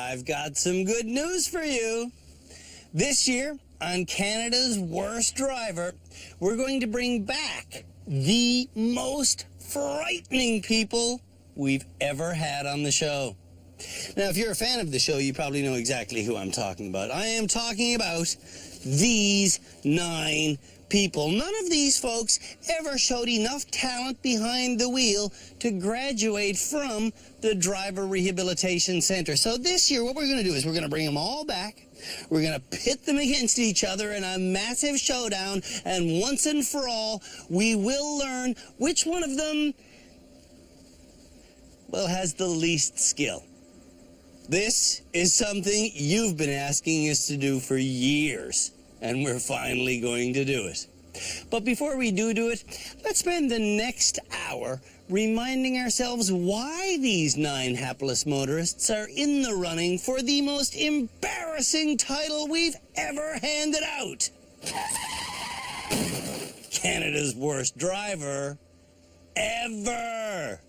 I've got some good news for you. This year, on Canada's Worst Driver, we're going to bring back the most frightening people we've ever had on the show. Now, if you're a fan of the show, you probably know exactly who I'm talking about. I am talking about these 9 people. None of these folks ever showed enough talent behind the wheel to graduate from the Driver Rehabilitation Center. So this year, what we're going to do is we're going to bring them all back. We're going to pit them against each other in a massive showdown, and once and for all, we will learn which one of them, well, has the least skill. This is something you've been asking us to do for years, and we're finally going to do it. But before we do it, let's spend the next hour reminding ourselves why these 9 hapless motorists are in the running for the most embarrassing title we've ever handed out. Canada's Worst Driver ever.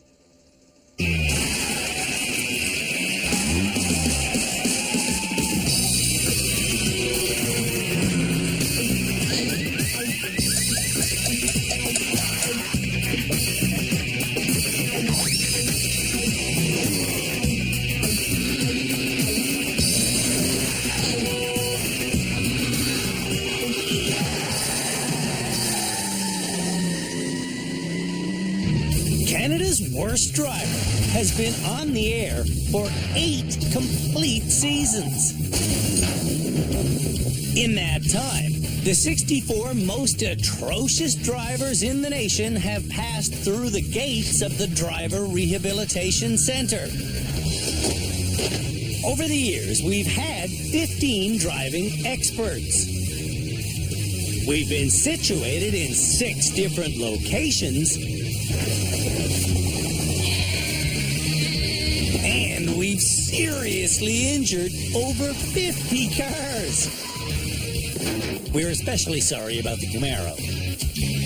Canada's Worst Driver has been on the air for 8 complete seasons. In that time, the 64 most atrocious drivers in the nation have passed through the gates of the Driver Rehabilitation Center. Over the years, we've had 15 driving experts. We've been situated in 6 different locations, and we've seriously injured over 50 cars. We're especially sorry about the Camaro.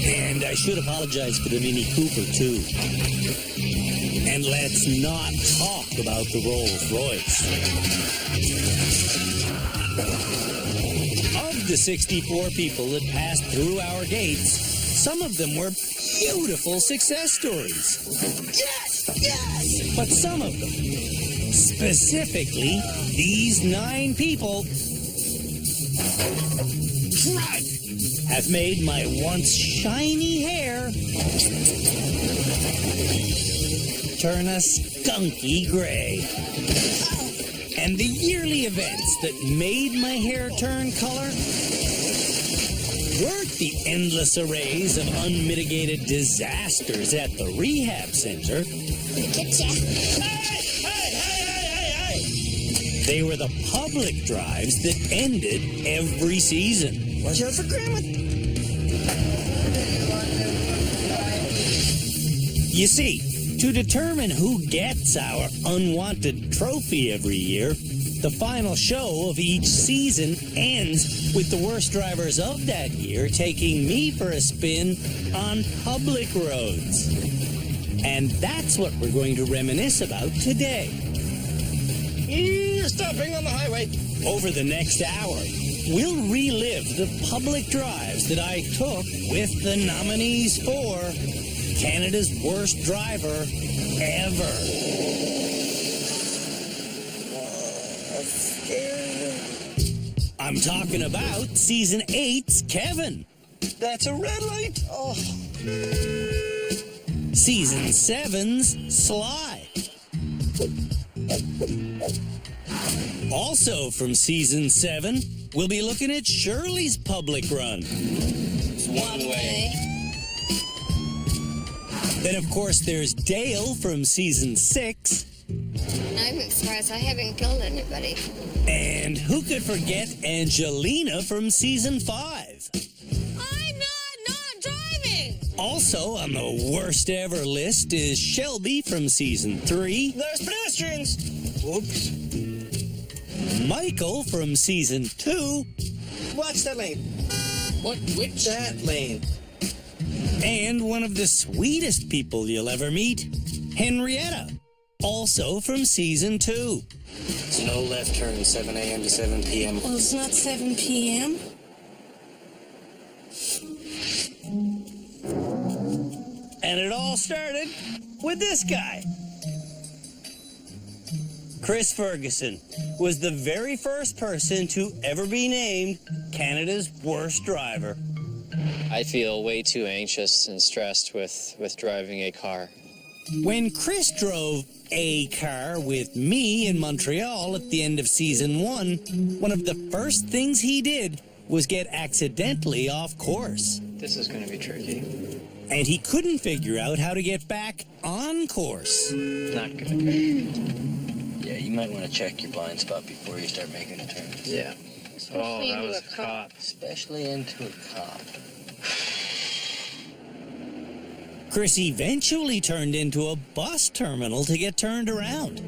And I should apologize for the Mini Cooper, too. And let's not talk about the Rolls Royce. Of the 64 people that passed through our gates, some of them were beautiful success stories. Yes! Yes! But some of them, specifically these 9 people, have made my once shiny hair turn a skunky gray. And the yearly events that made my hair turn color weren't the endless arrays of unmitigated disasters at the rehab center. They were the public drives that ended every season. Watch out for Grandma. You see, to determine who gets our unwanted trophy every year, the final show of each season ends with the worst drivers of that year taking me for a spin on public roads. And that's what we're going to reminisce about today. You're stopping on the highway. Over the next hour, we'll relive the public drives that I took with the nominees for Canada's Worst Driver ever. I'm talking about Season 8's Kevin. That's a red light. Oh. Season 7's Sly. Also from Season 7, we'll be looking at Shirley's public run. It's one way. Then, of course, there's Dale from Season 6. I'm surprised I haven't killed anybody. And who could forget Angelina from Season 5? I'm not driving! Also on the worst ever list is Shelby from Season 3. There's pedestrians! Whoops. Michael from Season 2. Watch that lane. Which? That lane. And one of the sweetest people you'll ever meet, Henrietta. also from season 2. It's no left turn, 7 a.m. to 7 p.m. Well, it's not 7 p.m. And it all started with this guy. Chris Ferguson was the very first person to ever be named Canada's worst driver. I feel way too anxious and stressed with driving a car. When Chris drove a car with me in Montreal at the end of season 1, one of the first things he did was get accidentally off course. This is going to be tricky. And he couldn't figure out how to get back on course. Not good. Yeah, you might want to check your blind spot before you start making a turn. Yeah. Oh, that was a cop. Especially into a cop. Chris eventually turned into a bus terminal to get turned around.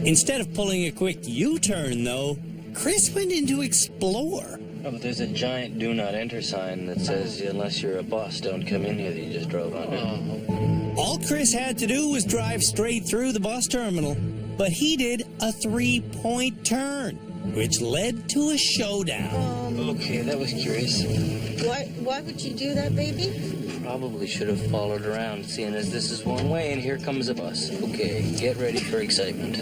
Instead of pulling a quick U-turn, though, Chris went into Explore. Oh, but there's a giant do not enter sign that says unless you're a bus, don't come in here that you just drove under. All Chris had to do was drive straight through the bus terminal, but he did a 3-point turn, which led to a showdown. Okay, that was curious. Why would you do that, baby? Probably should have followed around, seeing as this is one way and here comes a bus. Okay, get ready for excitement.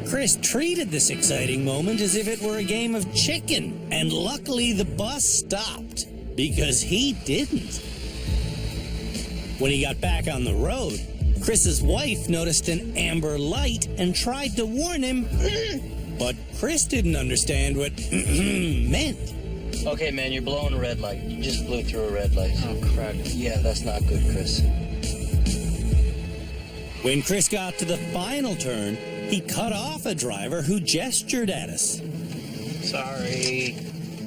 Chris treated this exciting moment as if it were a game of chicken, and luckily the bus stopped, because he didn't. When he got back on the road, Chris's wife noticed an amber light and tried to warn him, but Chris didn't understand what meant. Okay, man, you're blowing a red light. You just blew through a red light. Oh, crap. Yeah, that's not good, Chris. When Chris got to the final turn, he cut off a driver who gestured at us. Sorry.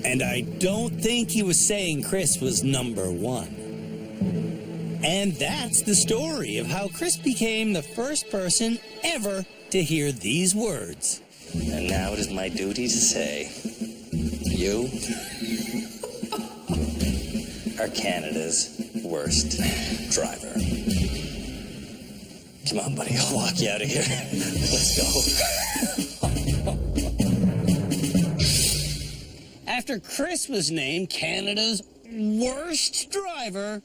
And I don't think he was saying Chris was number 1. And that's the story of how Chris became the first person ever to hear these words. And now it is my duty to say, you are Canada's worst driver. Come on, buddy, I'll walk you out of here. Let's go. After Chris was named Canada's worst driver,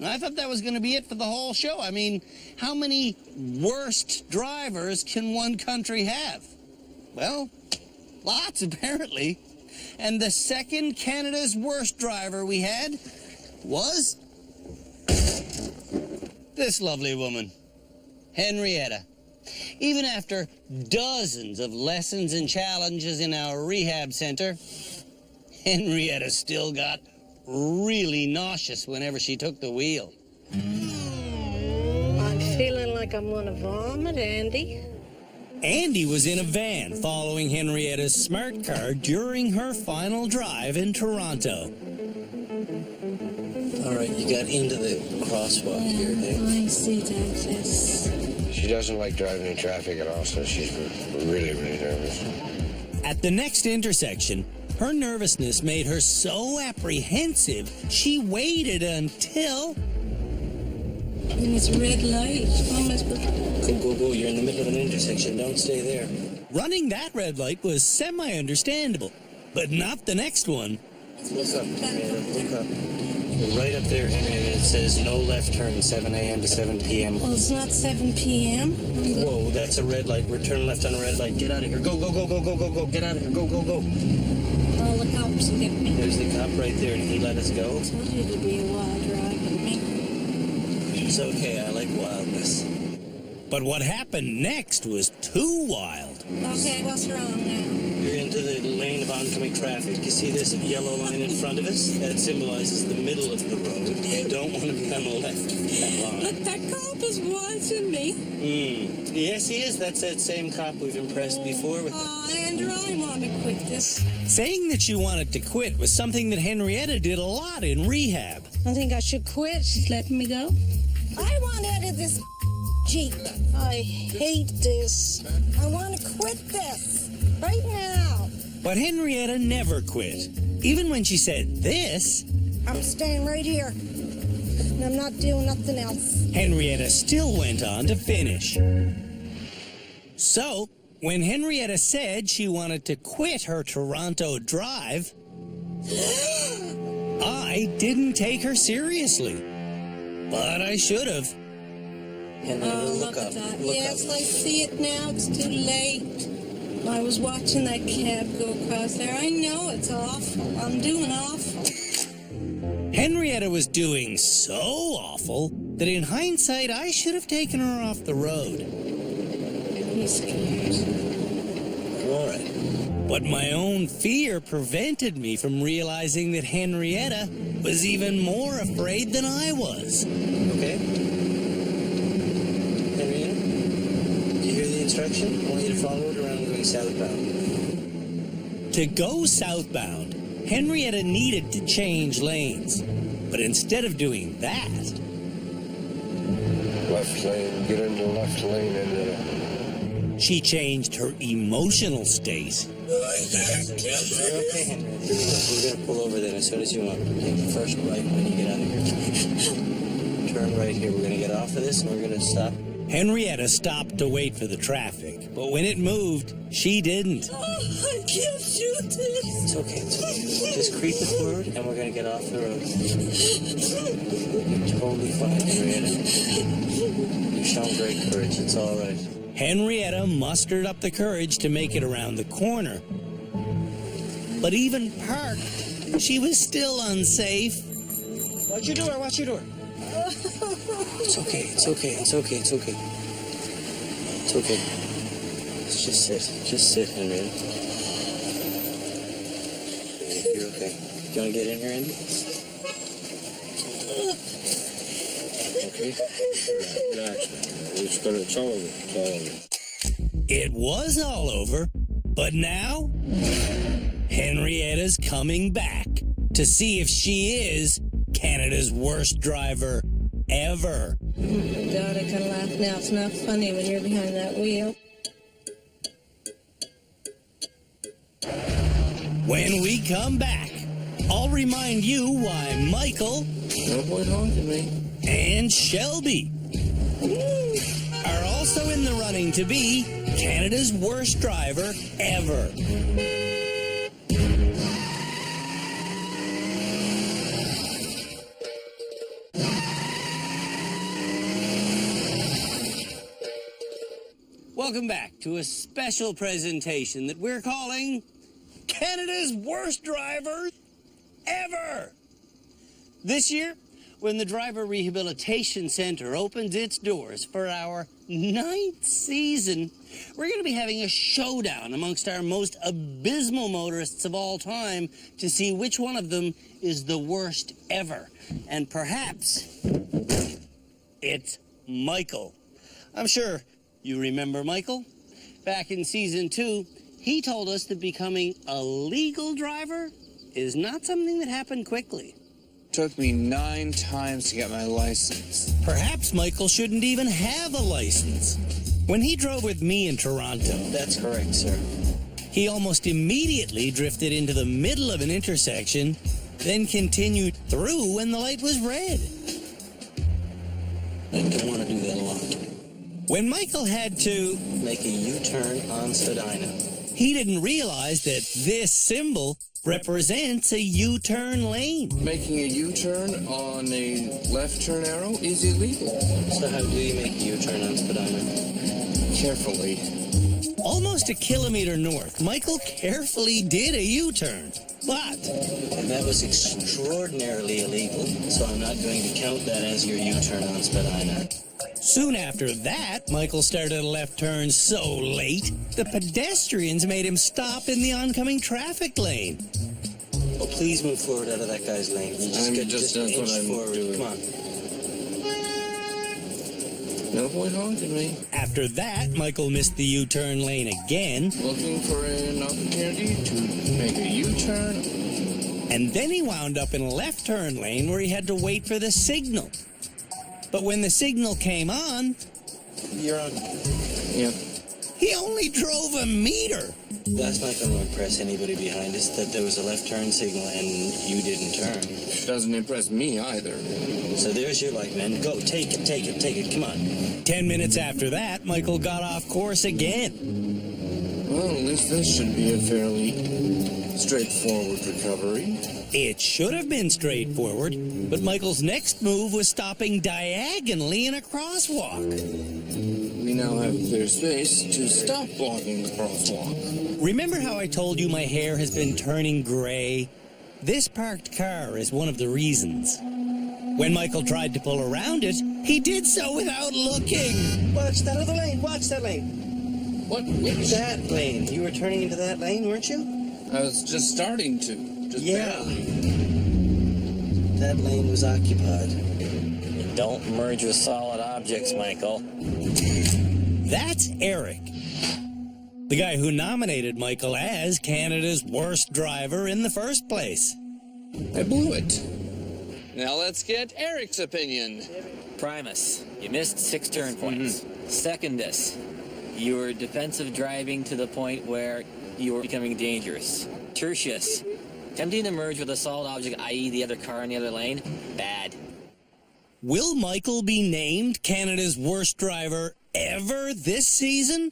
I thought that was going to be it for the whole show. I mean, how many worst drivers can one country have? Well, lots, apparently. And the second Canada's worst driver we had was this lovely woman, Henrietta. Even after dozens of lessons and challenges in our rehab center, Henrietta still got really nauseous whenever she took the wheel. I'm feeling like I'm gonna vomit, Andy. Andy was in a van following Henrietta's smart car during her final drive in Toronto. All right, you got into the crosswalk here, I see that, yes. She doesn't like driving in traffic at all, so she's really, really nervous. At the next intersection, her nervousness made her so apprehensive, she waited until... And it's a red light. Go. You're in the middle of an intersection. Don't stay there. Running that red light was semi-understandable, but not the next one. Look up, Henrietta. Look up. You're right up there, Henrietta. It says no left turn, 7 a.m. to 7 p.m. Well, it's not 7 p.m. Whoa, that's a red light. We're turning left on a red light. Get out of here. Go. Get out of here. Go. All the cops will get me. There's the cop right there. Did he let us go? I told you to be a wild ride with me. It's okay. I like wildness. But what happened next was too wild. Okay, what's wrong now? You're into the lane of oncoming traffic. You see this yellow line in front of us? That symbolizes the middle of the road. You don't want to be on the left of that line. Look, that cop is watching me. Yes, he is. That's that same cop we've impressed before with. Oh, Andrew, I want to quit this. Saying that she wanted to quit was something that Henrietta did a lot in rehab. I think I should quit. She's letting me go. I want out of this Jeep. I hate this. I want to quit this right now. But Henrietta never quit. Even when she said this, I'm staying right here. and I'm not doing nothing else. Henrietta still went on to finish. So, when Henrietta said she wanted to quit her Toronto drive, I didn't take her seriously. But I should have. Henrietta, look up. at that. Look Yes, up. I see it now. It's too late. I was watching that cab go across there. I know it's awful. I'm doing awful. Henrietta was doing so awful that in hindsight I should have taken her off the road. He's scared. All right. But my own fear prevented me from realizing that Henrietta was even more afraid than I was. Okay. Henrietta, do you hear the instruction? I want you to follow it around going southbound. To go southbound, Henrietta needed to change lanes. But instead of doing that, Left lane, get in the left lane and she changed her emotional state. You're okay, Henrietta. We're going to pull over then as soon as you want. Take the first right when you get out of here. Turn right here. We're going to get off of this and we're going to stop. Henrietta stopped to wait for the traffic, but when it moved, she didn't. Oh, I can't shoot this. It's okay. It's okay. Just creep it forward and we're going to get off the road. You're totally fine, Henrietta. You've shown great courage. It's all right. Henrietta mustered up the courage to make it around the corner. But even parked, she was still unsafe. Watch your door. Watch your door. It's okay. It's okay. It's okay. It's okay. It's okay. Let's just sit. Just sit, Henrietta. You're okay. You want to get in here, Andy? Okay. Relax. It's all over. It's all over. It was all over, but now Henrietta's coming back to see if she is Canada's worst driver ever. God, I can laugh now. It's not funny when you're behind that wheel. When we come back, I'll remind you why Michael No point honking me. and Shelby are also in the running to be Canada's worst driver ever. Welcome back to a special presentation that we're calling Canada's Worst Driver Ever. This year, when the Driver Rehabilitation Center opens its doors for our 9th season, we're going to be having a showdown amongst our most abysmal motorists of all time to see which one of them is the worst ever. And perhaps it's Michael. I'm sure you remember Michael. Back in season 2, he told us that becoming a legal driver is not something that happened quickly. Took me 9 times to get my license. Perhaps Michael shouldn't even have a license. When he drove with me in Toronto, That's correct, sir. he almost immediately drifted into the middle of an intersection, then continued through when the light was red. I don't want to do that a lot. When Michael had to, Make a U-turn on Spadina. he didn't realize that this symbol represents a U-turn lane. Making a U-turn on a left turn arrow is illegal. So how do you make a U-turn on Spadina? Carefully. Almost a kilometer north, Michael carefully did a U-turn. But And that was extraordinarily illegal, so I'm not going to count that as your U-turn on Spadina. soon after that, Michael started a left turn so late, the pedestrians made him stop in the oncoming traffic lane. Oh, please move forward out of that guy's lane. You I'm get just an that's what inch I'm forward. doing. Come on. No point honking me. After that, Michael missed the U-turn lane again, Looking for an opportunity to make a U-turn. and then he wound up in a left turn lane where he had to wait for the signal. But when the signal came on, You're on. Yep. he only drove a meter. That's not going to impress anybody behind us that there was a left turn signal and you didn't turn. Doesn't impress me either. So there's your light, man. Go, take it. Come on. 10 minutes after that, Michael got off course again. Well, at least this should be a fairly straightforward recovery. It should have been straightforward, but Michael's next move was stopping diagonally in a crosswalk. We now have clear space to stop blocking the crosswalk. Remember how I told you my hair has been turning gray? This parked car is one of the reasons. When Michael tried to pull around it, he did so without looking. Watch that other lane. Watch that lane. What? Which? That lane. You were turning into that lane, weren't you? I was just starting to. Just barely. That lane was occupied. Don't merge with solid objects, Michael. That's Eric, the guy who nominated Michael as Canada's worst driver in the first place. I blew it. Now let's get Eric's opinion. Primus, you missed 6 turn points. Secondus, you were defensive driving to the point where you were becoming dangerous. Tertius, attempting to merge with a solid object, i.e. the other car in the other lane, bad. Will Michael be named Canada's worst driver ever this season?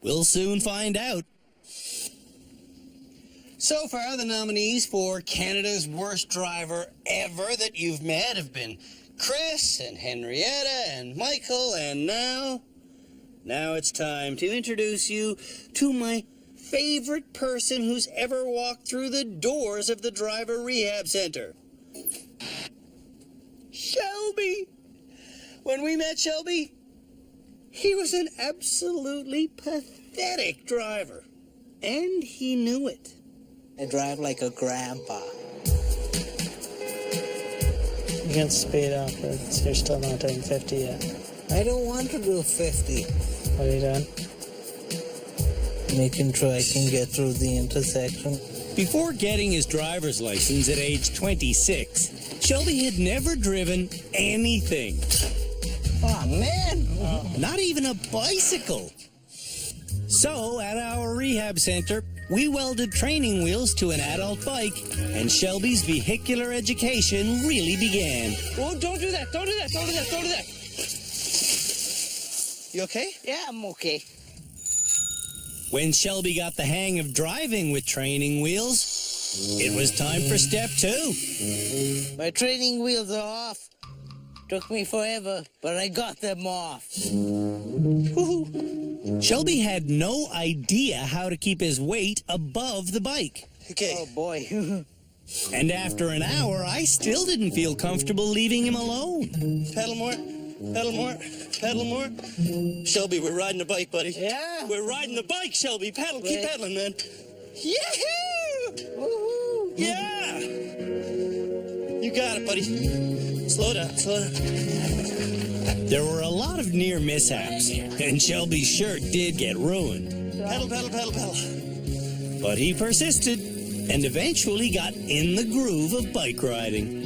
We'll soon find out. So far, the nominees for Canada's worst driver ever that you've met have been Chris and Henrietta and Michael, and now it's time to introduce you to my favorite person who's ever walked through the doors of the driver rehab center. Shelby. When we met Shelby, he was an absolutely pathetic driver, and he knew it. I drive like a grandpa. You can speed up, but you're still not doing 50 yet. I don't want to do 50. What are you doing? Making sure I can get through the intersection. Before getting his driver's license at age 26, Shelby had never driven anything. Oh, man! Not even a bicycle. So, at our rehab center, we welded training wheels to an adult bike, and Shelby's vehicular education really began. Oh, don't do that! Don't do that! Don't do that! Don't do that! You okay? Yeah, I'm okay. When Shelby got the hang of driving with training wheels, it was time for step 2. My training wheels are off. Took me forever, but I got them off. Shelby had no idea how to keep his weight above the bike. Okay. Oh, boy. And after an hour, I still didn't feel comfortable leaving him alone. Pedal more. Pedal more. Pedal more. Shelby, we're riding the bike, buddy. Yeah. We're riding the bike, Shelby. Pedal. Keep pedaling, man. Yahoo! Woohoo! Yeah! You got it, buddy. Slow down. Slow down. There were a lot of near mishaps, and Shelby's shirt did get ruined. Pedal, pedal, pedal, pedal. But he persisted and eventually got in the groove of bike riding.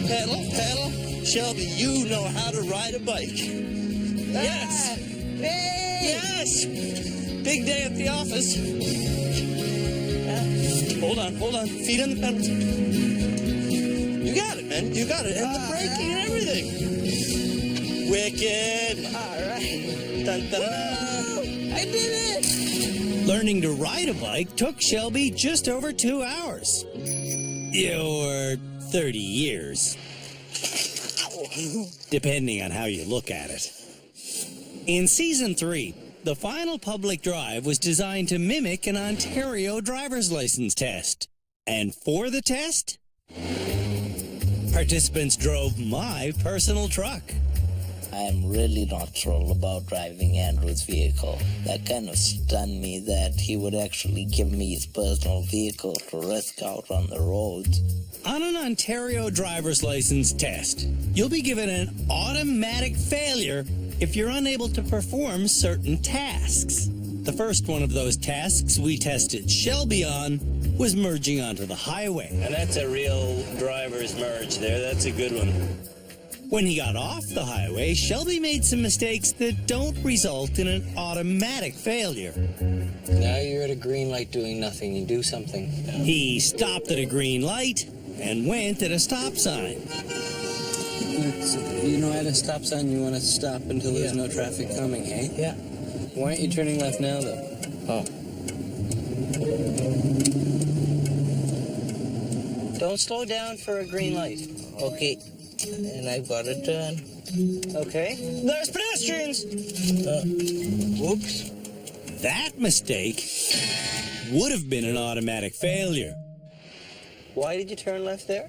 Pedal, pedal. Shelby, you know how to ride a bike. Yes. Yes. Big day at the office. Hold on. Feet on the pedals. You got it, man. You got it. And the braking and everything. Wicked. All right. Dun, dun, dun. I did it! Learning to ride a bike took Shelby just over 2 hours. Or 30 years. Depending on how you look at it. In Season 3, the final public drive was designed to mimic an Ontario driver's license test. And for the test, participants drove my personal truck. I am really not thrilled about driving Andrew's vehicle. That kind of stunned me that he would actually give me his personal vehicle to risk out on the roads. On an Ontario driver's license test, you'll be given an automatic failure if you're unable to perform certain tasks. The first one of those tasks we tested Shelby on was merging onto the highway. And that's a real driver's merge there. That's a good one. When he got off the highway, Shelby made some mistakes that don't result in an automatic failure. Now you're at a green light doing nothing. You do something. He stopped at a green light and went at a stop sign. You know, at a stop sign, you want to stop until there's no traffic coming, eh? Yeah. Why aren't you turning left now, though? Oh. Don't slow down for a green light. Okay. And I've got to turn. Okay. There's pedestrians! Whoops. That mistake would have been an automatic failure. Why did you turn left there?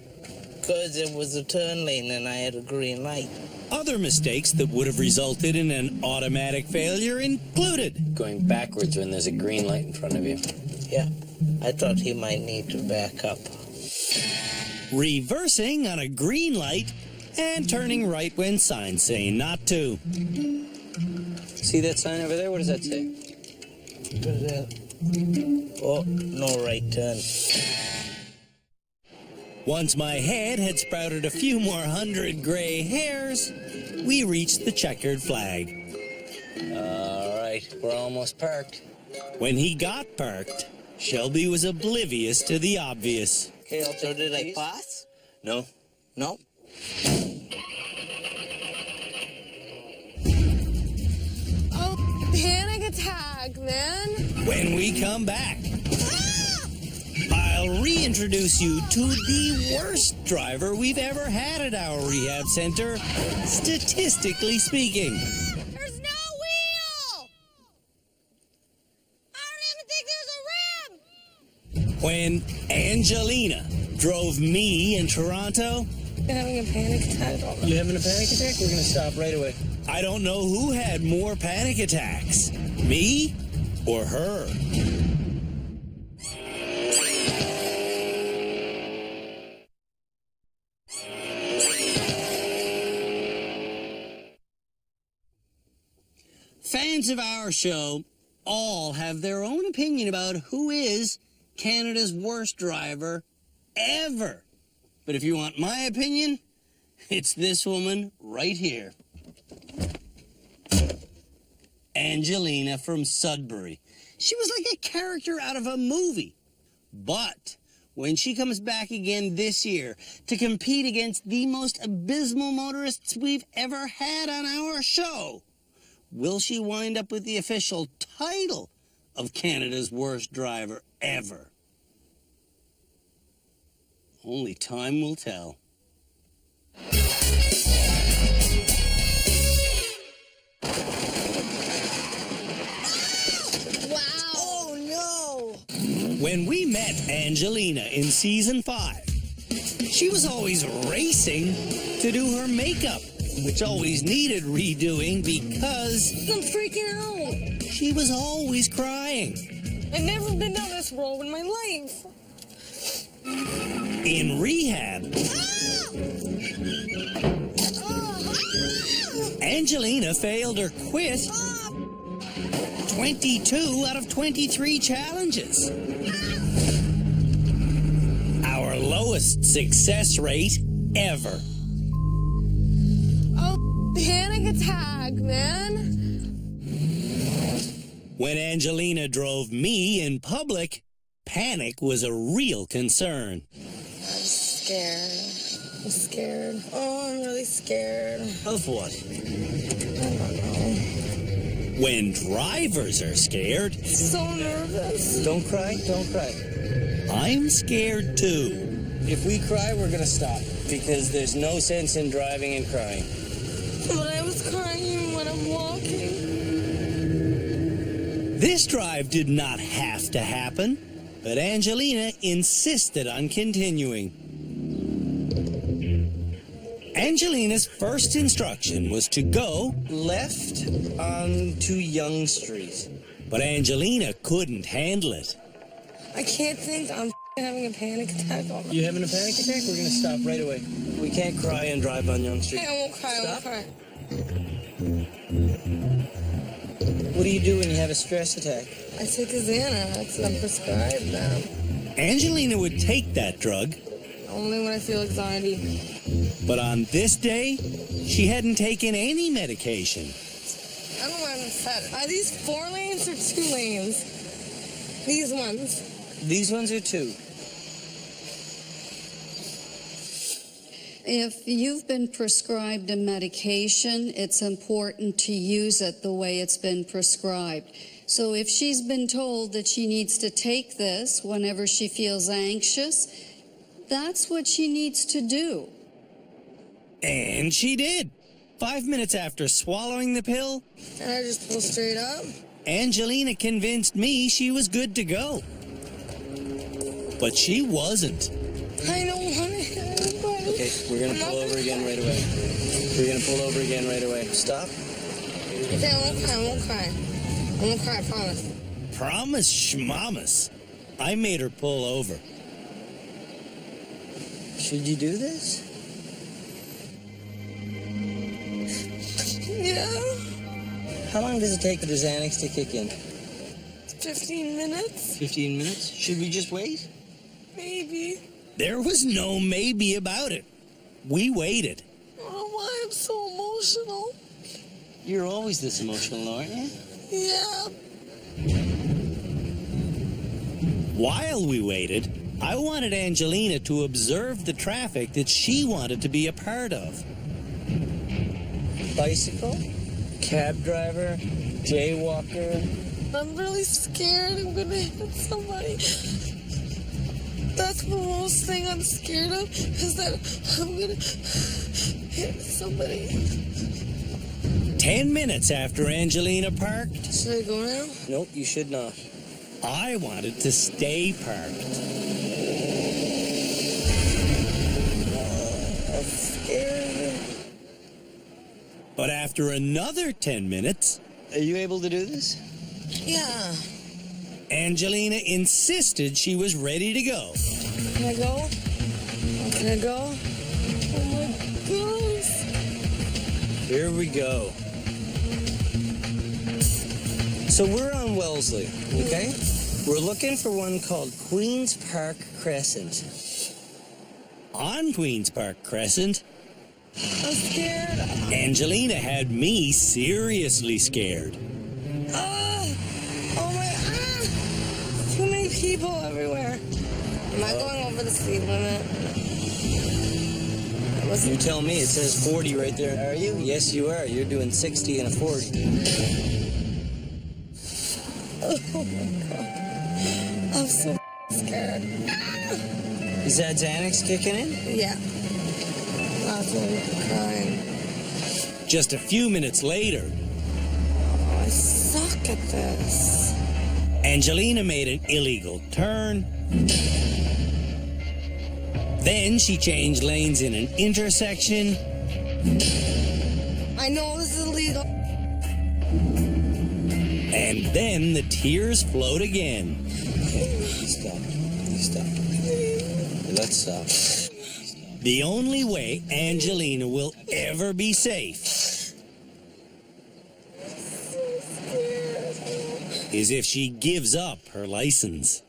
Because it was a turn lane and I had a green light. Other mistakes that would have resulted in an automatic failure included Going backwards when there's a green light in front of you. Yeah, I thought he might need to back up. reversing on a green light and turning right when signs say not to. See that sign over there? What does that say? What is that? Oh, no right turn. Once my head had sprouted a few more 100 gray hairs, we reached the checkered flag. All right, we're almost parked. When he got parked, Shelby was oblivious to the obvious. Okay, so did I pass? No. No. Oh, panic attack, man. When we come back, I'll reintroduce you to the worst driver we've ever had at our rehab center, statistically speaking. There's no wheel. I don't even think there's a rim. When Angelina drove me in Toronto, You're having a panic attack. You having a panic attack? We're gonna stop right away. I don't know who had more panic attacks, me or her. Fans of our show all have their own opinion about who is Canada's worst driver ever. But if you want my opinion, it's this woman right here. Angelina from Sudbury. She was like a character out of a movie. But when she comes back again this year to compete against the most abysmal motorists we've ever had on our show, will she wind up with the official title of Canada's worst driver ever? Only time will tell. Wow. Oh, no. When we met Angelina in season 5, she was always racing to do her makeup, which always needed redoing because I'm freaking out. she was always crying. I've never been down this road in my life. In rehab, Angelina failed or quit 22 out of 23 challenges. Our lowest success rate ever. Oh, panic attack, man. When Angelina drove me in public, panic was a real concern. I'm scared. Oh, I'm really scared. Of what? I don't know. When drivers are scared, So nervous. Don't cry, don't cry. I'm scared too. If we cry, we're gonna stop because there's no sense in driving and crying. But I was crying when I'm walking. This drive did not have to happen, but Angelina insisted on continuing. Angelina's first instruction was to go Left onto Yonge Street. but Angelina couldn't handle it. I can't think. I'm having a panic attack. You having a panic attack? We're gonna stop right away. We can't cry and drive on Yonge Street. I won't cry. I won't cry. What do you do when you have a stress attack? I take a Xanax. I'm prescribed now. Angelina would take that drug, Only when I feel anxiety. but on this day, she hadn't taken any medication. I don't want to set. Are these 4 lanes or 2 lanes? These ones. These ones are 2. If you've been prescribed a medication, it's important to use it the way it's been prescribed. So if she's been told that she needs to take this whenever she feels anxious, that's what she needs to do. And she did. 5 minutes after swallowing the pill, And I just pull straight up. Angelina convinced me she was good to go. But she wasn't. I don't want to. Okay, we're gonna pull over again right away. We're gonna pull over again right away. Stop. Okay, I won't cry. I won't cry, I promise. Promise schmamas. I made her pull over. Should you do this? Yeah. How long does it take for the Xanax to kick in? 15 minutes? 15 minutes? Should we just wait? Maybe. There was no maybe about it. We waited. I don't know why I'm so emotional. You're always this emotional, aren't you? Yeah. While we waited, I wanted Angelina to observe the traffic that she wanted to be a part of. Bicycle? Cab driver? Jaywalker? I'm really scared I'm gonna hit somebody. That's the most thing I'm scared of, is that I'm gonna hit somebody. 10 minutes after Angelina parked, Should I go now? Nope, you should not. I wanted to stay parked. I'm scared. But after another 10 minutes, Are you able to do this? Yeah. Angelina insisted she was ready to go. Can I go? Can I go? Oh my gosh. Here we go. So we're on Wellesley, okay? We're looking for one called Queen's Park Crescent. On Queen's Park Crescent, I'm scared. Angelina had me seriously scared. Oh my, too many people everywhere. Am I going over the speed limit? You tell me, it says 40 right there. Are you? Yes, you are. You're doing 60 and a 40. Oh my God. I'm so scared. Is that Xanax kicking in? Yeah. That's why I'm crying. Just a few minutes later, Oh, I suck at this. Angelina made an illegal turn. Then she changed lanes in an intersection. I know this is illegal. And then the tears flowed again. Stop. Stop. Let's stop. The only way Angelina will ever be safe is if she gives up her license.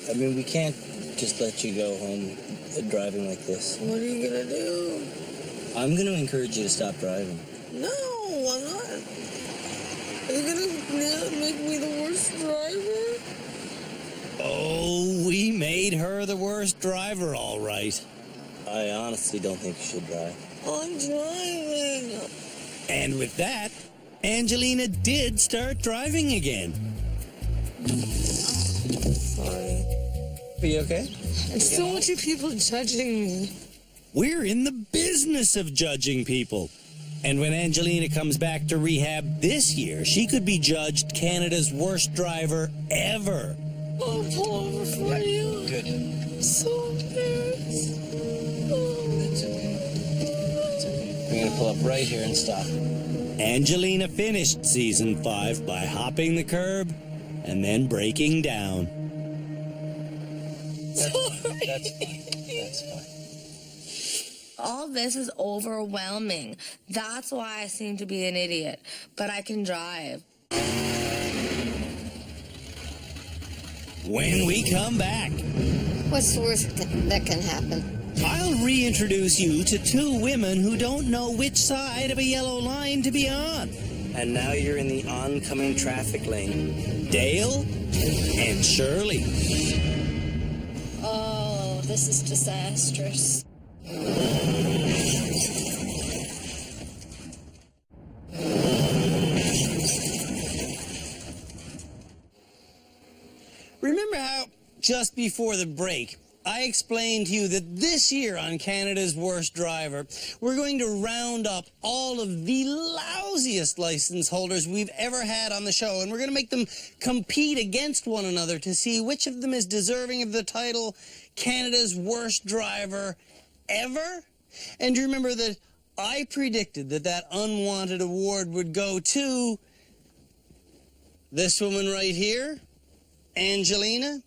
I mean, we can't just let you go home driving like this. What are you gonna do? I'm going to encourage you to stop driving. No, I'm not. Are you gonna make me the worst driver? Oh, we made her the worst driver, all right. I honestly don't think you should drive. I'm driving. And with that, Angelina did start driving again. Sorry. Are you okay? There's so much people judging me. We're in the business of judging people. And when Angelina comes back to rehab this year, she could be judged Canada's worst driver ever. I'll pull over for you. Good. I'm so embarrassed. That's okay. That's okay. We're going to pull up right here and stop. Angelina finished season 5 by hopping the curb and then breaking down. That's fine. That's fine. All this is overwhelming. That's why I seem to be an idiot. But I can drive. When we come back, What's the worst that can happen? I'll reintroduce you to two women who don't know which side of a yellow line to be on. And now you're in the oncoming traffic lane. Dale and Shirley. Oh, this is disastrous. Remember how just before the break, I explained to you that this year on Canada's Worst Driver, we're going to round up all of the lousiest license holders we've ever had on the show, and we're going to make them compete against one another to see which of them is deserving of the title Canada's Worst Driver ever. And remember that I predicted that that unwanted award would go to this woman right here, Angelina.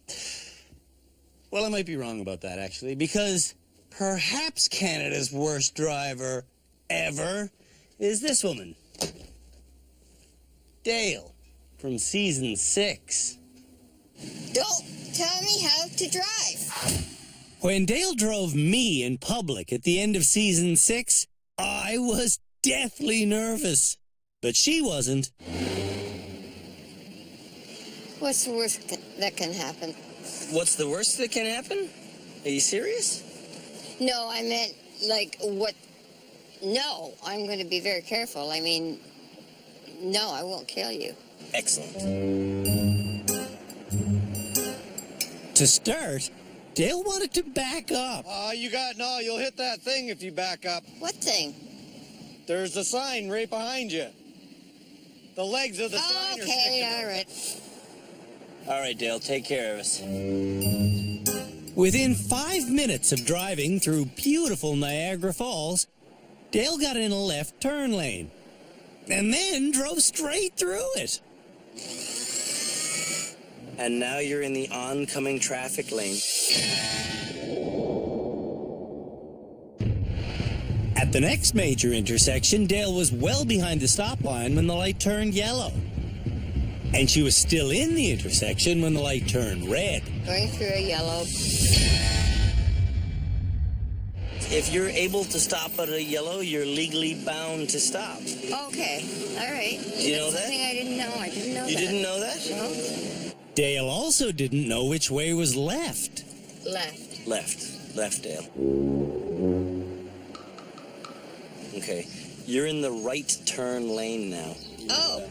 Well, I might be wrong about that, actually, because perhaps Canada's worst driver ever is this woman, Dale, from season 6. Don't tell me how to drive. When Dale drove me in public at the end of season 6, I was deathly nervous, but she wasn't. What's the worst that can happen? What's the worst that can happen? Are you serious? No, I meant, like, what? No, I'm going to be very careful. I mean, no, I won't kill you. Excellent. To start, Dale wanted to back up. You'll hit that thing if you back up. What thing? There's a sign right behind you. The legs of the sign are sticking Okay, out. all right. All right, Dale, take care of us. Within 5 minutes of driving through beautiful Niagara Falls, Dale got in a left turn lane and then drove straight through it. And now you're in the oncoming traffic lane. At the next major intersection, Dale was well behind the stop line when the light turned yellow. And she was still in the intersection when the light turned red. Going through a yellow. If you're able to stop at a yellow, you're legally bound to stop. Okay, all right. Do you know that? Something I didn't know. I didn't know that. You didn't know that? No. Dale also didn't know which way was left. Left. Left, Dale. Okay, you're in the right turn lane now. Oh.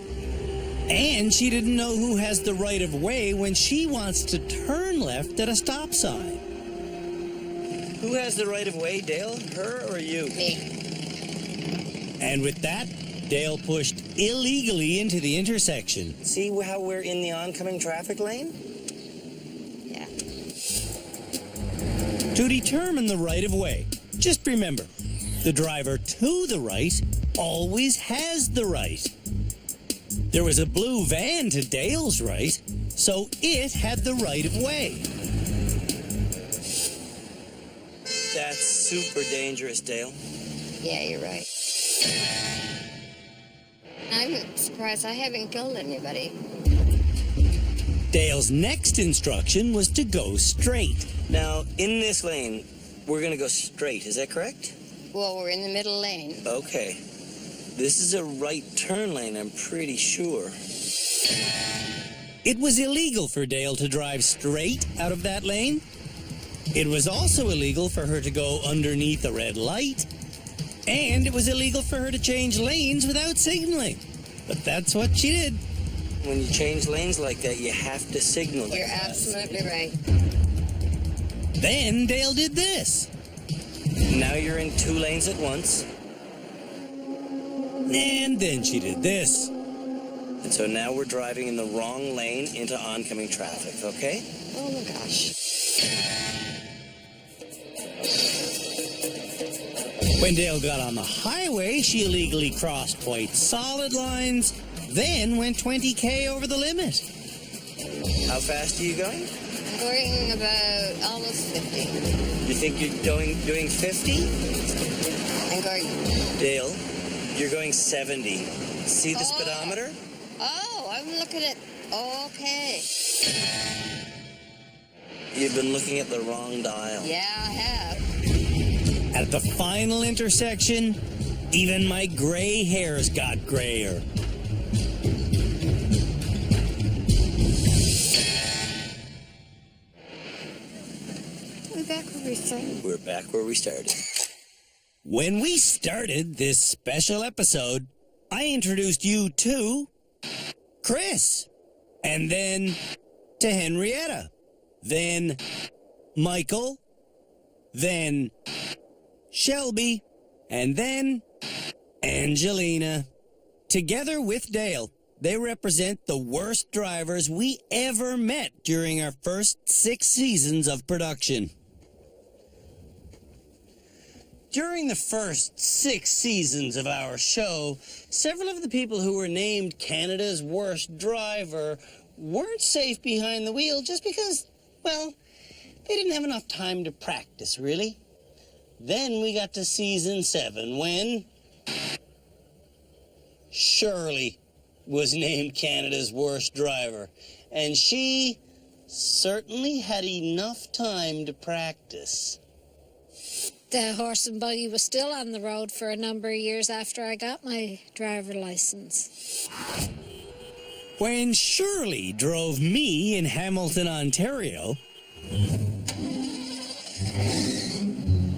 And she didn't know who has the right of way when she wants to turn left at a stop sign. Who has the right of way, Dale? Her or you? Me. And with that, Dale pushed illegally into the intersection. See how we're in the oncoming traffic lane? Yeah. To determine the right of way, just remember, the driver to the right always has the right. There was a blue van to Dale's right, so it had the right of way. That's super dangerous, Dale. Yeah, you're right. I'm surprised I haven't killed anybody. Dale's next instruction was to go straight. Now, in this lane, we're going to go straight. Is that correct? Well, we're in the middle lane. Okay. This is a right turn lane, I'm pretty sure. It was illegal for Dale to drive straight out of that lane. It was also illegal for her to go underneath a red light. And it was illegal for her to change lanes without signaling. But that's what she did. When you change lanes like that, you have to signal. You're absolutely right. Then Dale did this. Now you're in 2 lanes at once. And then she did this. And so now we're driving in the wrong lane into oncoming traffic, okay? Oh my gosh. When Dale got on the highway, she illegally crossed white solid lines, then went 20K over the limit. How fast are you going? I'm going about almost 50. You think you're doing 50? I'm going... Dale, you're going 70. See the speedometer? Oh, I'm looking at... Okay. You've been looking at the wrong dial. Yeah, I have. At the final intersection, even my gray hairs got grayer. We're back where we started. We're back where we started. When we started this special episode, I introduced you to Chris, and then to Henrietta, then Michael, then Shelby, and then Angelina. Together with Dale, they represent the worst drivers we ever met during our first 6 seasons of production. During the first 6 seasons of our show, several of the people who were named Canada's worst driver weren't safe behind the wheel just because, well, they didn't have enough time to practice, really. Then we got to season 7 when Shirley was named Canada's worst driver, and she certainly had enough time to practice. The horse and buggy was still on the road for a number of years after I got my driver license. When Shirley drove me in Hamilton, Ontario,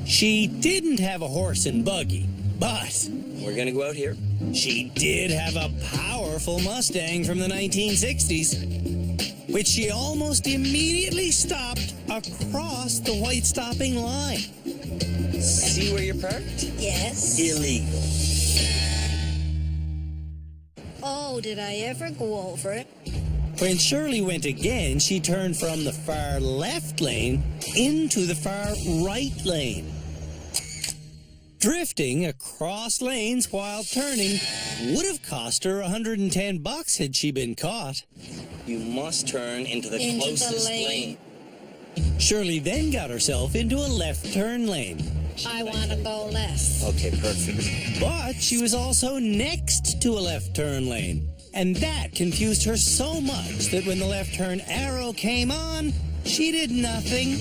she didn't have a horse and buggy, but We're going to go out here. she did have a powerful Mustang from the 1960s, which she almost immediately stopped across the white stopping line. See where you're parked? Yes. Illegal. Oh, did I ever go over it? When Shirley went again, she turned from the far left lane into the far right lane. Drifting across lanes while turning would have cost her $110 had she been caught. You must turn into the Into the closest lane. lane. Shirley then got herself into a left turn lane. I want to go left. Okay, perfect. But she was also next to a left turn lane. And that confused her so much that when the left turn arrow came on, she did nothing.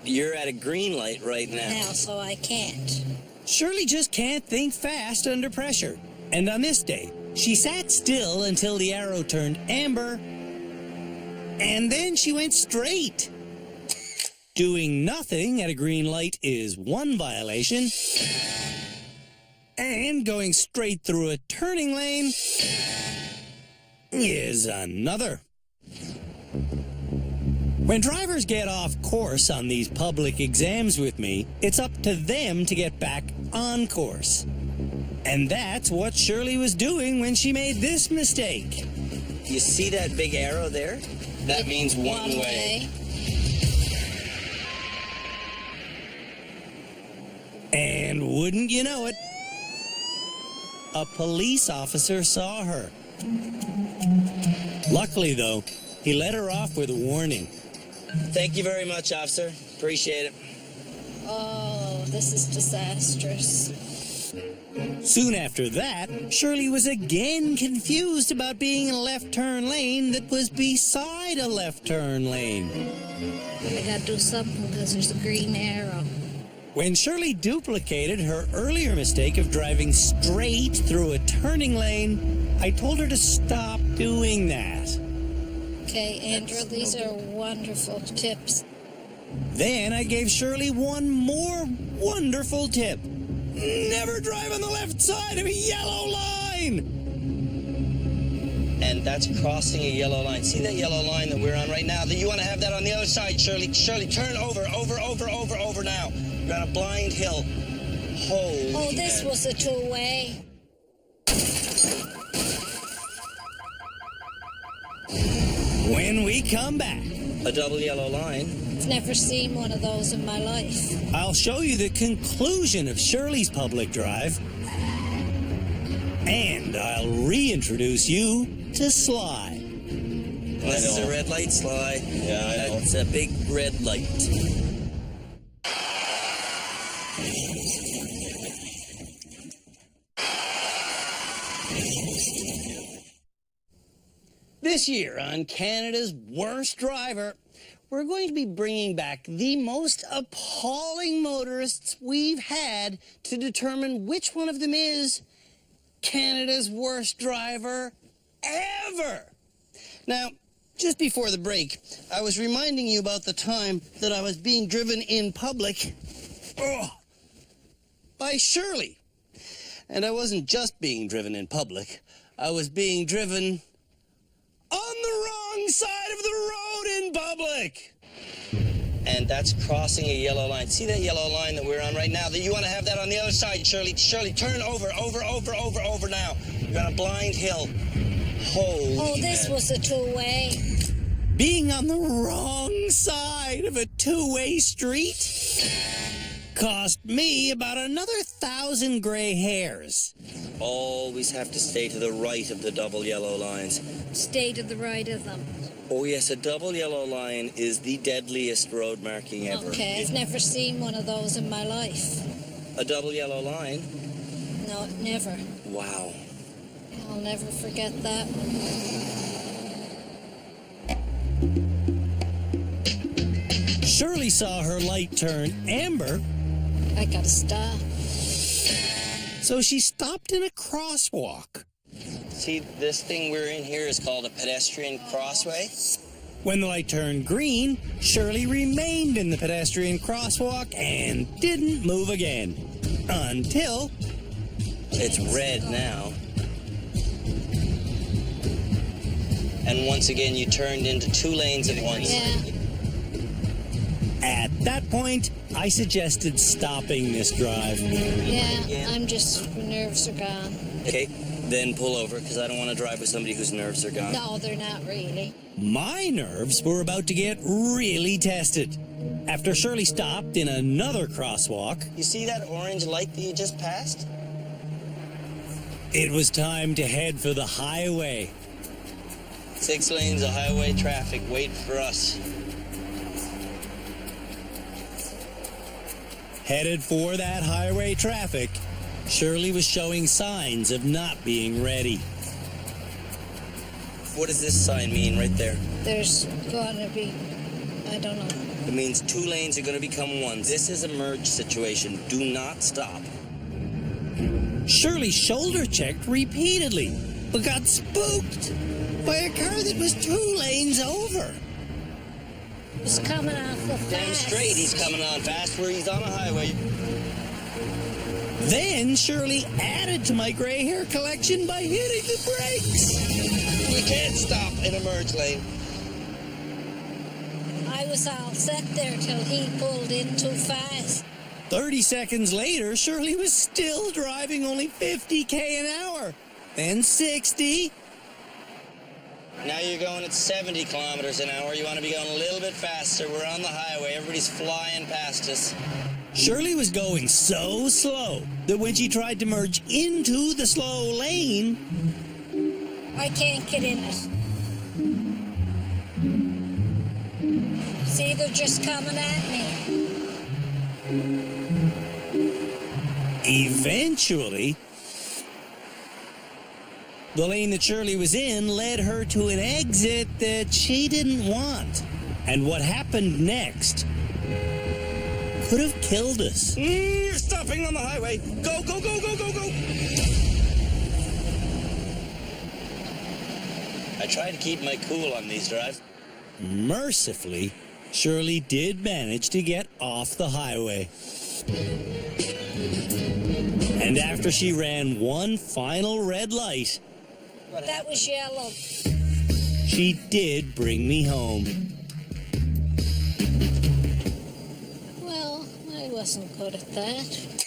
You're at a green light right now. Now, so I can't. Shirley just can't think fast under pressure. And on this day, she sat still until the arrow turned amber, and then she went straight. Doing nothing at a green light is one violation, and going straight through a turning lane is another. When drivers get off course on these public exams with me, it's up to them to get back on course. And that's what Shirley was doing when she made this mistake. You see that big arrow there? That means one way. And wouldn't you know it, a police officer saw her. Luckily, though, he let her off with a warning. Thank you very much, officer. Appreciate it. Oh, this is disastrous. Soon after that, Shirley was again confused about being in a left turn lane that was beside a left turn lane. I gotta do something because there's a green arrow. When Shirley duplicated her earlier mistake of driving straight through a turning lane, I told her to stop doing that. Okay, Andrew, these are wonderful tips. Then I gave Shirley one more wonderful tip. Never drive on the left side of a yellow line! And that's crossing a yellow line. See that yellow line that we're on right now? You want to have that on the other side, Shirley. Shirley, turn over now. You're on a blind hill. Holy Oh, this was a two-way. When we come back, a double yellow line. I've never seen one of those in my life. I'll show you the conclusion of Shirley's public drive. And I'll reintroduce you to Sly. This is a red light, Sly. Yeah, I know. It's a big red light. This year on Canada's Worst Driver, we're going to be bringing back the most appalling motorists we've had to determine which one of them is Canada's worst driver ever. Now, just before the break, I was reminding you about the time that I was being driven in public by Shirley. And I wasn't just being driven in public. I was being driven on the wrong side of the road in public. And that's crossing a yellow line. See that yellow line that we're on right now? You want to have that on the other side, Shirley. Shirley, turn over now. You're on a blind hill. Holy Oh, this was a two-way. Being on the wrong side of a two-way street cost me about another 1,000 gray hairs. Always have to stay to the right of the double yellow lines. Stay to the right of them. Oh yes, a double yellow line is the deadliest road marking ever. Okay, I've never seen one of those in my life. A double yellow line? No, never. Wow. I'll never forget that. Shirley saw her light turn amber. I gotta stop. So she stopped in a crosswalk. See, this thing we're in here is called a pedestrian crossway. When the light turned green, Shirley remained in the pedestrian crosswalk and didn't move again. Until... It's red now. And once again, you turned into 2 lanes at once. Yeah. At that point, I suggested stopping this drive. Yeah, I'm just, nerves are gone. Okay, then pull over, because I don't want to drive with somebody whose nerves are gone. No, they're not really. My nerves were about to get really tested. After Shirley stopped in another crosswalk... You see that orange light that you just passed? It was time to head for the highway. 6 lanes of highway traffic wait for us. Headed for that highway traffic, Shirley was showing signs of not being ready. What does this sign mean right there? There's gonna be, I don't know. It means 2 lanes are going to become 1. This is a merge situation. Do not stop. Shirley shoulder checked repeatedly, but got spooked by a car that was 2 lanes over. He's coming off the fast. Damn straight he's coming on fast where he's on a highway. Then Shirley added to my gray hair collection by hitting the brakes. You can't stop in a merge lane. I was all set there till he pulled in too fast. 30 seconds later, Shirley was still driving only 50k an hour. Then 60. Now you're going at 70 kilometers an hour. You want to be going a little bit faster. We're on the highway. Everybody's flying past us. Shirley was going so slow that when she tried to merge into the slow lane... I can't get in it. See, they're just coming at me. Eventually, the lane that Shirley was in led her to an exit that she didn't want. And what happened next could have killed us. You're stopping on the highway. Go, go, go, go, go, go. I try to keep my cool on these drives. Mercifully, Shirley did manage to get off the highway. And after she ran one final red light, That was yellow. she did bring me home. Well, I wasn't good at that.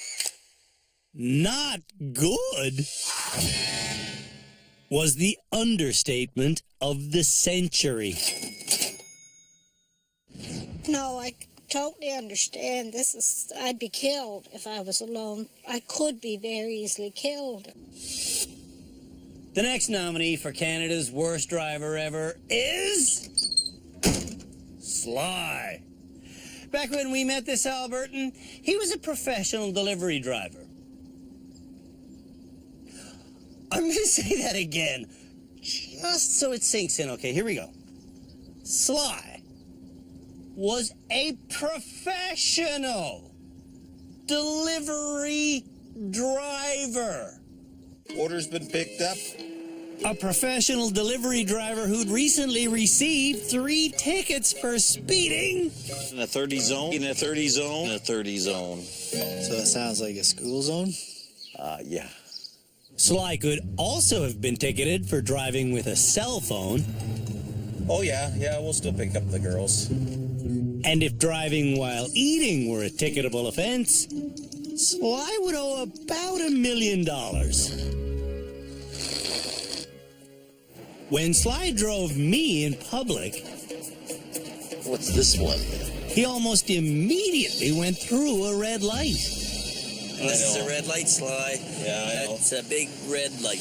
Not good was the understatement of the century. No, I totally understand. I'd be killed if I was alone. I could be very easily killed. The next nominee for Canada's worst driver ever is Sly. Back when we met this Albertan, he was a professional delivery driver. I'm going to say that again, just so it sinks in. Okay, here we go. Sly was a professional delivery driver. Order's been picked up. A professional delivery driver who'd recently received 3 tickets for speeding. In a 30 zone. In a 30 zone. In a 30 zone. So that sounds like a school zone? Yeah. Sly could also have been ticketed for driving with a cell phone. Oh, yeah, we'll still pick up the girls. And if driving while eating were a ticketable offense, Sly would owe about $1 million. When Sly drove me in public, What's this one? he almost immediately went through a red light. And this is a red light, Sly. Yeah, I know. It's a big red light.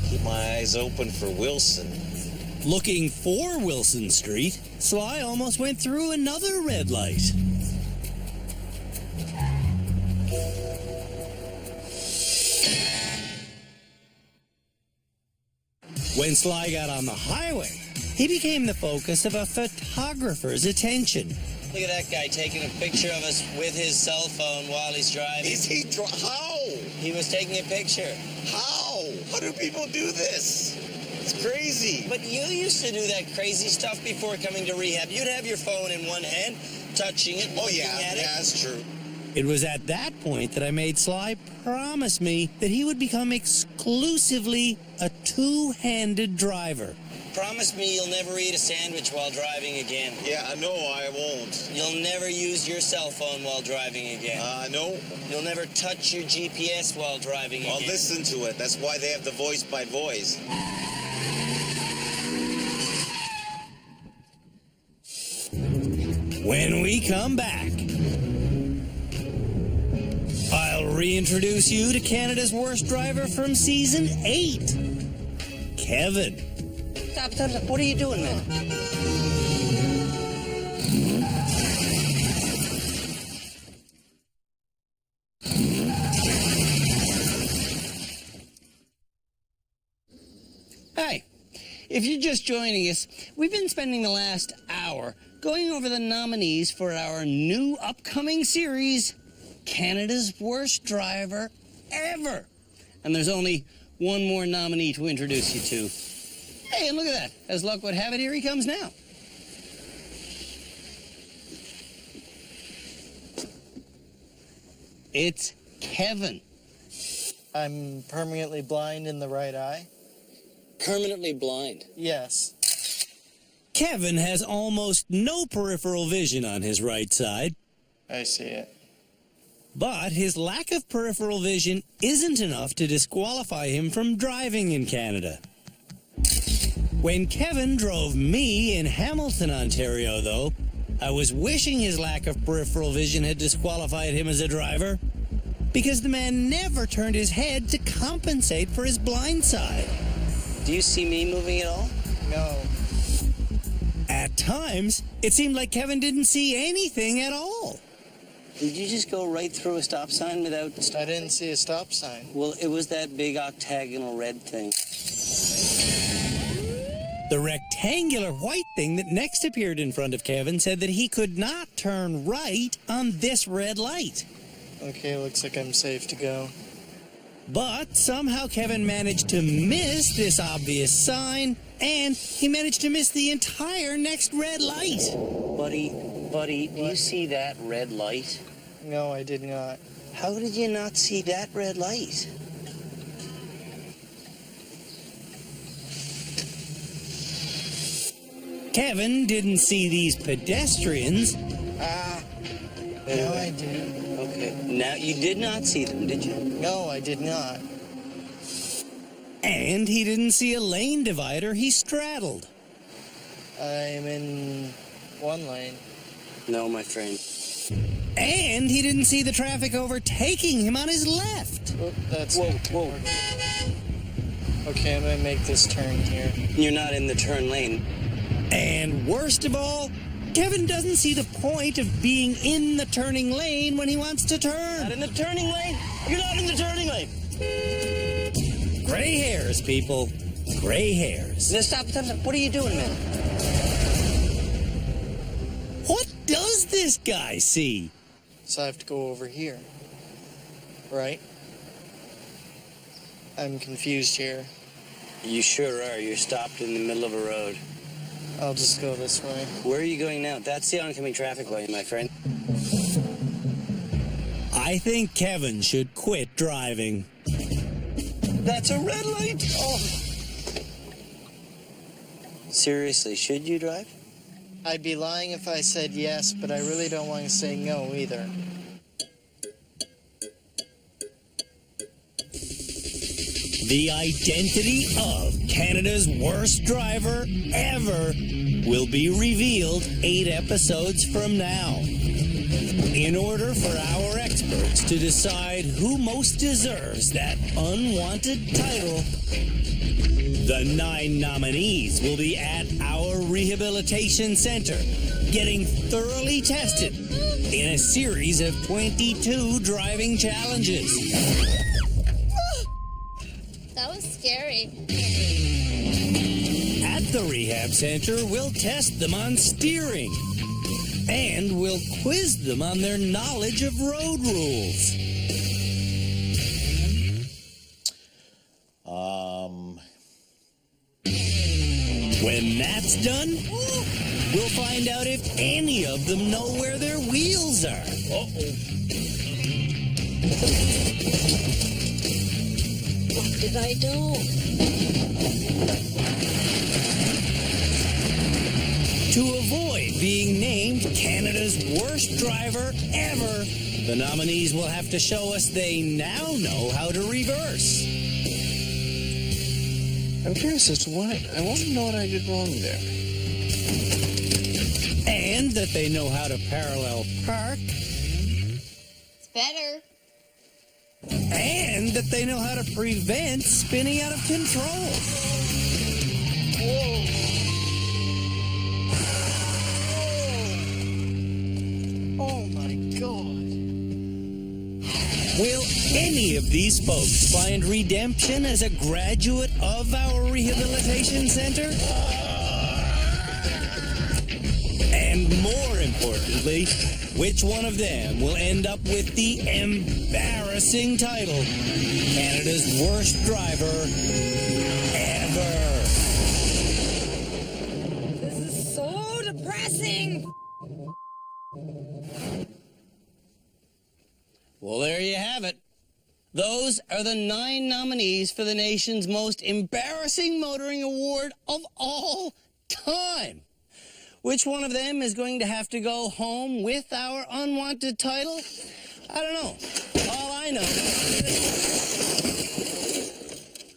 Keep my eyes open for Wilson. Looking for Wilson Street, Sly almost went through another red light. When Sly got on the highway, he became the focus of a photographer's attention. Look at that guy taking a picture of us with his cell phone while he's driving. Is he how? He was taking a picture. How? How do people do this? It's crazy. But you used to do that crazy stuff before coming to rehab. You'd have your phone in one hand, touching it, looking at it. Yeah, that's true. It was at that point that I made Sly promise me that he would become exclusively a two-handed driver. Promise me you'll never eat a sandwich while driving again. Yeah, no, I won't. You'll never use your cell phone while driving again. No. You'll never touch your GPS while driving again. I'll listen to it. That's why they have the voice by voice. When we come back, I'll reintroduce you to Canada's worst driver from season 8, Kevin. Stop. What are you doing, man? Hi. If you're just joining us, we've been spending the last hour going over the nominees for our new upcoming series, Canada's Worst Driver Ever. And there's only one more nominee to introduce you to. Hey, and look at that. As luck would have it, here he comes now. It's Kevin. I'm permanently blind in the right eye. Permanently blind? Yes. Kevin has almost no peripheral vision on his right side. I see it. But his lack of peripheral vision isn't enough to disqualify him from driving in Canada. When Kevin drove me in Hamilton, Ontario, though, I was wishing his lack of peripheral vision had disqualified him as a driver, because the man never turned his head to compensate for his blind side. Do you see me moving at all? No. At times, it seemed like Kevin didn't see anything at all. Did you just go right through a stop sign without... I didn't see a stop sign. Well, it was that big octagonal red thing. The rectangular white thing that next appeared in front of Kevin said that he could not turn right on this red light. Okay, looks like I'm safe to go. But somehow Kevin managed to miss this obvious sign, and he managed to miss the entire next red light. Buddy, do you see that red light? No, I did not. How did you not see that red light? Kevin didn't see these pedestrians. No, I did. Okay, now you did not see them, did you? No, I did not. And he didn't see a lane divider he straddled. I'm in one lane. No, my friend. And he didn't see the traffic overtaking him on his left. Oh, that's whoa. Okay, I'm gonna make this turn here. You're not in the turn lane. And worst of all, Kevin doesn't see the point of being in the turning lane when he wants to turn. Not in the turning lane? You're not in the turning lane. Gray hairs, people. gray hairs. Now stop. What are you doing, man? What does this guy see? So I have to go over here. Right? I'm confused here. You sure are. You're stopped in the middle of a road. I'll just go this way. Where are you going now? That's the oncoming traffic light, my friend. I think Kevin should quit driving. That's a red light. Oh. Seriously, should you drive? I'd be lying if I said yes, but I really don't want to say no either. The identity of Canada's worst driver ever will be revealed 8 episodes from now. In order for our experts to decide who most deserves that unwanted title, the 9 nominees will be at our rehabilitation center, getting thoroughly tested in a series of 22 driving challenges. That was scary. At the rehab center, we'll test them on steering. And we'll quiz them on their knowledge of road rules. When that's done, we'll find out if any of them know where their wheels are. What did I do? To avoid being named Canada's worst driver ever, the nominees will have to show us they now know how to reverse. I'm curious as to what I want to know what I did wrong there. And that they know how to parallel park. It's better. And that they know how to prevent spinning out of control. Whoa. Oh my God. Will any of these folks find redemption as a graduate of our rehabilitation center? And more importantly, which one of them will end up with the embarrassing title, Canada's worst driver ever? This is so depressing. Well, there you have it. Those are the 9 nominees for the nation's most embarrassing motoring award of all time. Which one of them is going to have to go home with our unwanted title? I don't know. All I know,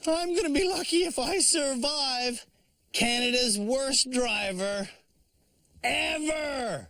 I'm going to be lucky if I survive Canada's worst driver ever.